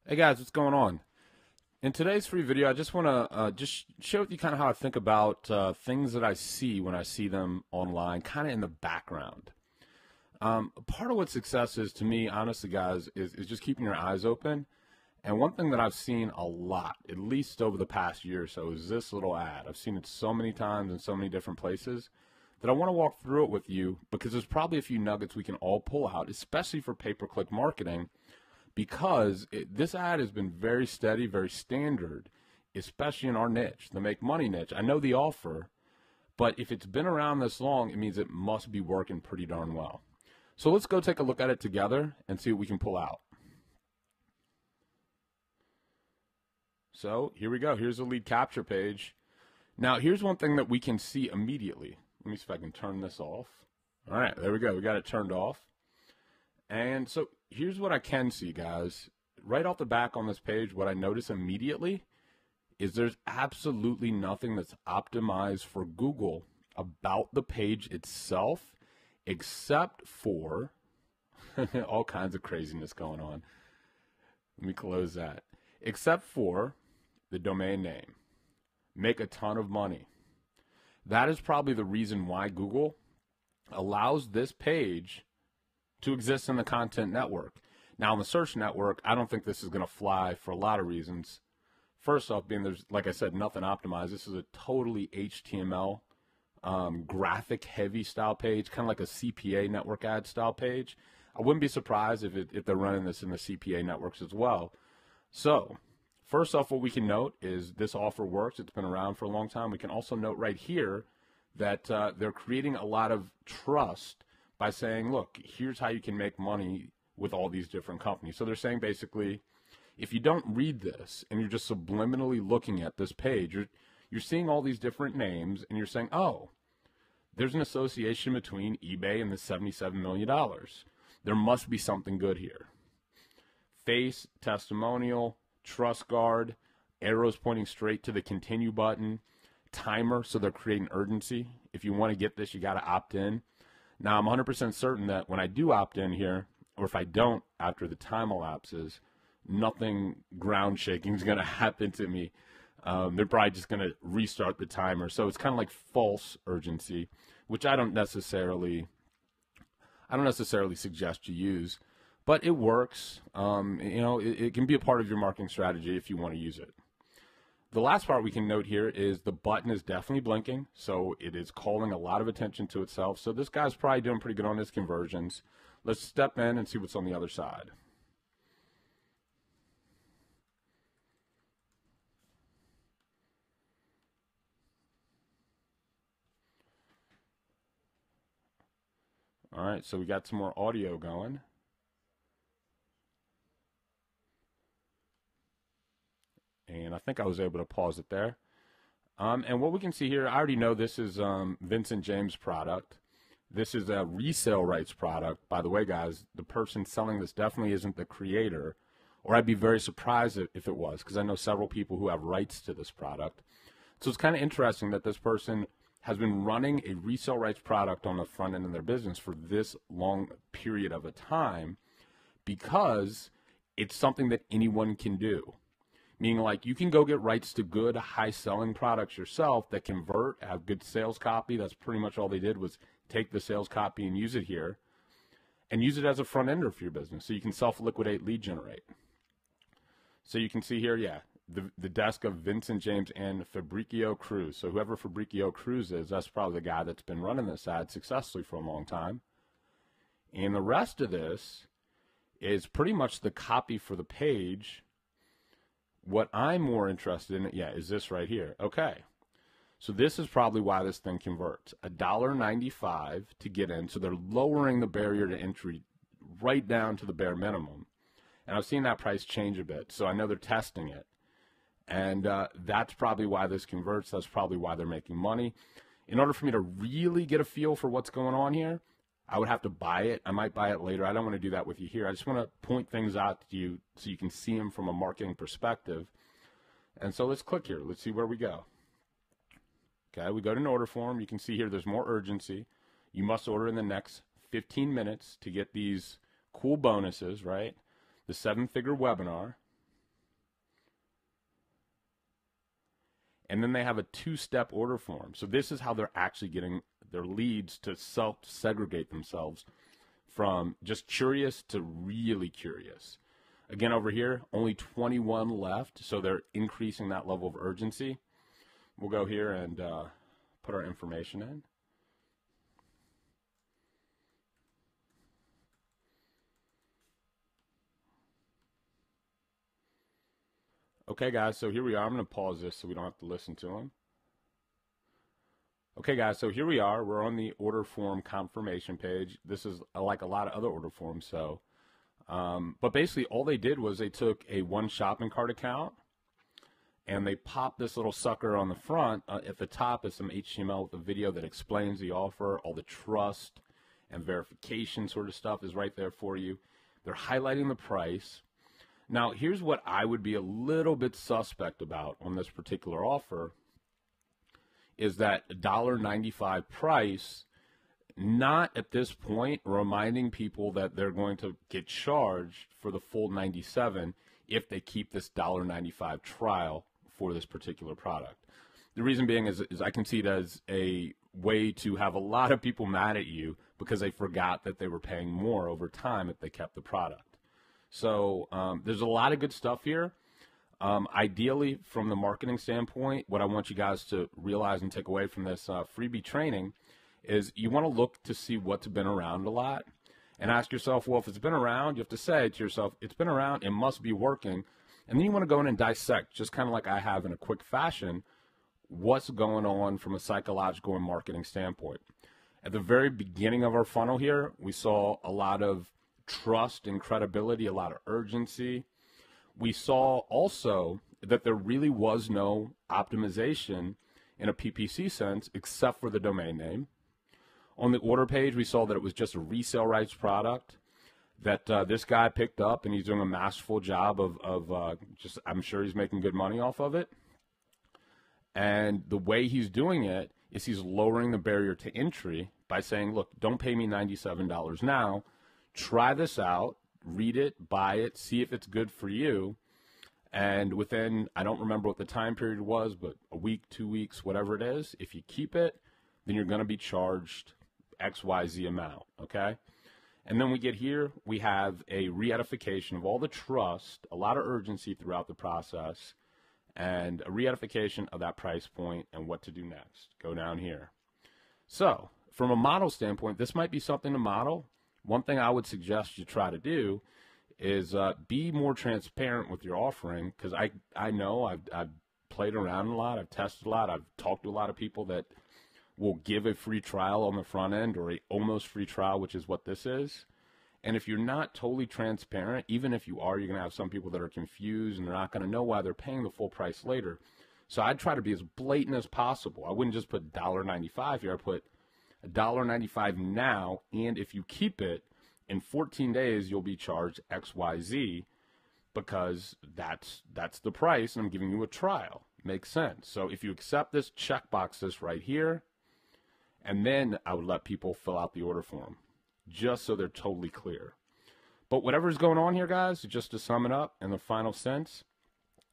Hey guys, what's going on? In today's free video, I just want to just share with you kind of how I think about things that I see when I see them online, kind of in the background. Part of what success is to me, honestly, guys, is just keeping your eyes open. And one thing that I've seen a lot, at least over the past year or so, is this little ad. I've seen it so many times in so many different places that I want to walk through it with you because there's probably a few nuggets we can all pull out, especially for pay-per-click marketing because this ad has been very steady, very standard, especially in our niche, the make money niche. I know the offer, but if it's been around this long, it means it must be working pretty darn well. So let's go take a look at it together and see what we can pull out. So here we go. Here's the lead capture page. Now, here's one thing that we can see immediately. Let me see if I can turn this off. All right, there we go. We got it turned off. And so here's what I can see, guys. Right off the back on this page, what I notice immediately is there's absolutely nothing that's optimized for Google about the page itself, except for all kinds of craziness going on. Let me close that. Except for the domain name. Make a ton of money. That is probably the reason why Google allows this page to exist in the content network. Now, in the search network, I don't think this is going to fly for a lot of reasons. First off, being there's, like I said, nothing optimized. This is a totally HTML, graphic heavy style page, kind of like a CPA network ad style page. I wouldn't be surprised if they're running this in the CPA networks as well. So, first off, what we can note is this offer works. It's been around for a long time. We can also note right here that they're creating a lot of trust by saying, look, here's how you can make money with all these different companies. So they're saying basically, if you don't read this and you're just subliminally looking at this page, you're seeing all these different names and you're saying, oh, there's an association between eBay and the $77 million. There must be something good here. Face, testimonial, trust guard, arrows pointing straight to the continue button, timer, so they're creating urgency. If you want to get this, you got to opt in. Now, I'm 100% certain that when I do opt in here, or if I don't after the time elapses, nothing ground shaking is going to happen to me. They're probably just going to restart the timer. So it's kind of like false urgency, which I don't necessarily suggest you use, but it works. It can be a part of your marketing strategy if you want to use it. The last part we can note here is the button is definitely blinking, so it is calling a lot of attention to itself. So this guy's probably doing pretty good on his conversions. Let's step in and see what's on the other side. All right, so we got some more audio going. And I think I was able to pause it there. And what we can see here, I already know this is Vincent James' product. This is a resale rights product. By the way, guys, the person selling this definitely isn't the creator, or I'd be very surprised if it was, because I know several people who have rights to this product. So it's kind of interesting that this person has been running a resale rights product on the front end of their business for this long period of a time because it's something that anyone can do. Meaning, like, you can go get rights to good, high-selling products yourself that convert, have good sales copy. That's pretty much all they did was take the sales copy and use it here and use it as a front ender for your business. So you can self-liquidate, lead generate. So you can see here, yeah, the desk of Vincent James and Fabricio Cruz. So whoever Fabricio Cruz is, that's probably the guy that's been running this ad successfully for a long time. And the rest of this is pretty much the copy for the page. What I'm more interested in, yeah, is this right here. Okay. So this is probably why this thing converts. $1.95 to get in. So they're lowering the barrier to entry right down to the bare minimum. And I've seen that price change a bit. So I know they're testing it. And that's probably why this converts. That's probably why they're making money. In order for me to really get a feel for what's going on here, I would have to buy it. I might buy it later. I don't want to do that with you here. I just want to point things out to you so you can see them from a marketing perspective. And so let's click here. Let's see where we go. Okay, we go to an order form. You can see here there's more urgency. You must order in the next 15 minutes to get these cool bonuses, right? The 7-figure webinar. And then they have a 2-step order form. So this is how they're actually getting their leads to self-segregate themselves from just curious to really curious. Again, over here, only 21 left, so they're increasing that level of urgency. We'll go here and put our information in. Okay, guys, so here we are. I'm going to pause this so we don't have to listen to them. Okay, guys, so here we are. We're on the order form confirmation page. This is like a lot of other order forms. But basically all they did was they took a one shopping cart account and they popped this little sucker on the front. At the top is some HTML with a video that explains the offer. All the trust and verification sort of stuff is right there for you. They're highlighting the price. Now, here's what I would be a little bit suspect about on this particular offer is that $1.95 price, not at this point reminding people that they're going to get charged for the full $97 if they keep this $1.95 trial for this particular product. The reason being is I can see it as a way to have a lot of people mad at you because they forgot that they were paying more over time if they kept the product. So there's a lot of good stuff here. Ideally, from the marketing standpoint, what I want you guys to realize and take away from this freebie training is you want to look to see what's been around a lot and ask yourself, well, if it's been around, you have to say to yourself, it's been around, it must be working. And then you want to go in and dissect, just kind of like I have in a quick fashion, what's going on from a psychological and marketing standpoint. At the very beginning of our funnel here, we saw a lot of trust and credibility, a lot of urgency. We saw also that there really was no optimization in a PPC sense except for the domain name. On the order page, we saw that it was just a resale rights product that this guy picked up, and he's doing a masterful job of just, I'm sure he's making good money off of it. And the way he's doing it is he's lowering the barrier to entry by saying, look, don't pay me $97 now. Try this out, read it, buy it, see if it's good for you. And within, I don't remember what the time period was, but a week, 2 weeks, whatever it is, if you keep it, then you're going to be charged XYZ amount, okay? And then we get here, we have a re-edification of all the trust, a lot of urgency throughout the process, and a re-edification of that price point and what to do next. Go down here. So, from a model standpoint, this might be something to model. One thing I would suggest you try to do is be more transparent with your offering, because I know I've played around a lot, I've tested a lot, I've talked to a lot of people that will give a free trial on the front end or a almost free trial, which is what this is. And if you're not totally transparent, even if you are, you're going to have some people that are confused and they're not going to know why they're paying the full price later. So I'd try to be as blatant as possible. I wouldn't just put $1.95 here. I put $1.95 now, and if you keep it, in 14 days, you'll be charged XYZ because that's the price, and I'm giving you a trial. Makes sense. So if you accept this, checkbox this right here, and then I would let people fill out the order form, just so they're totally clear. But whatever's going on here, guys, just to sum it up in the final sense,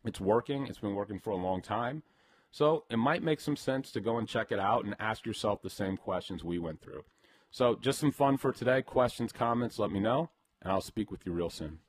it's working. It's been working for a long time. So it might make some sense to go and check it out and ask yourself the same questions we went through. So just some fun for today. Questions, comments, let me know, and I'll speak with you real soon.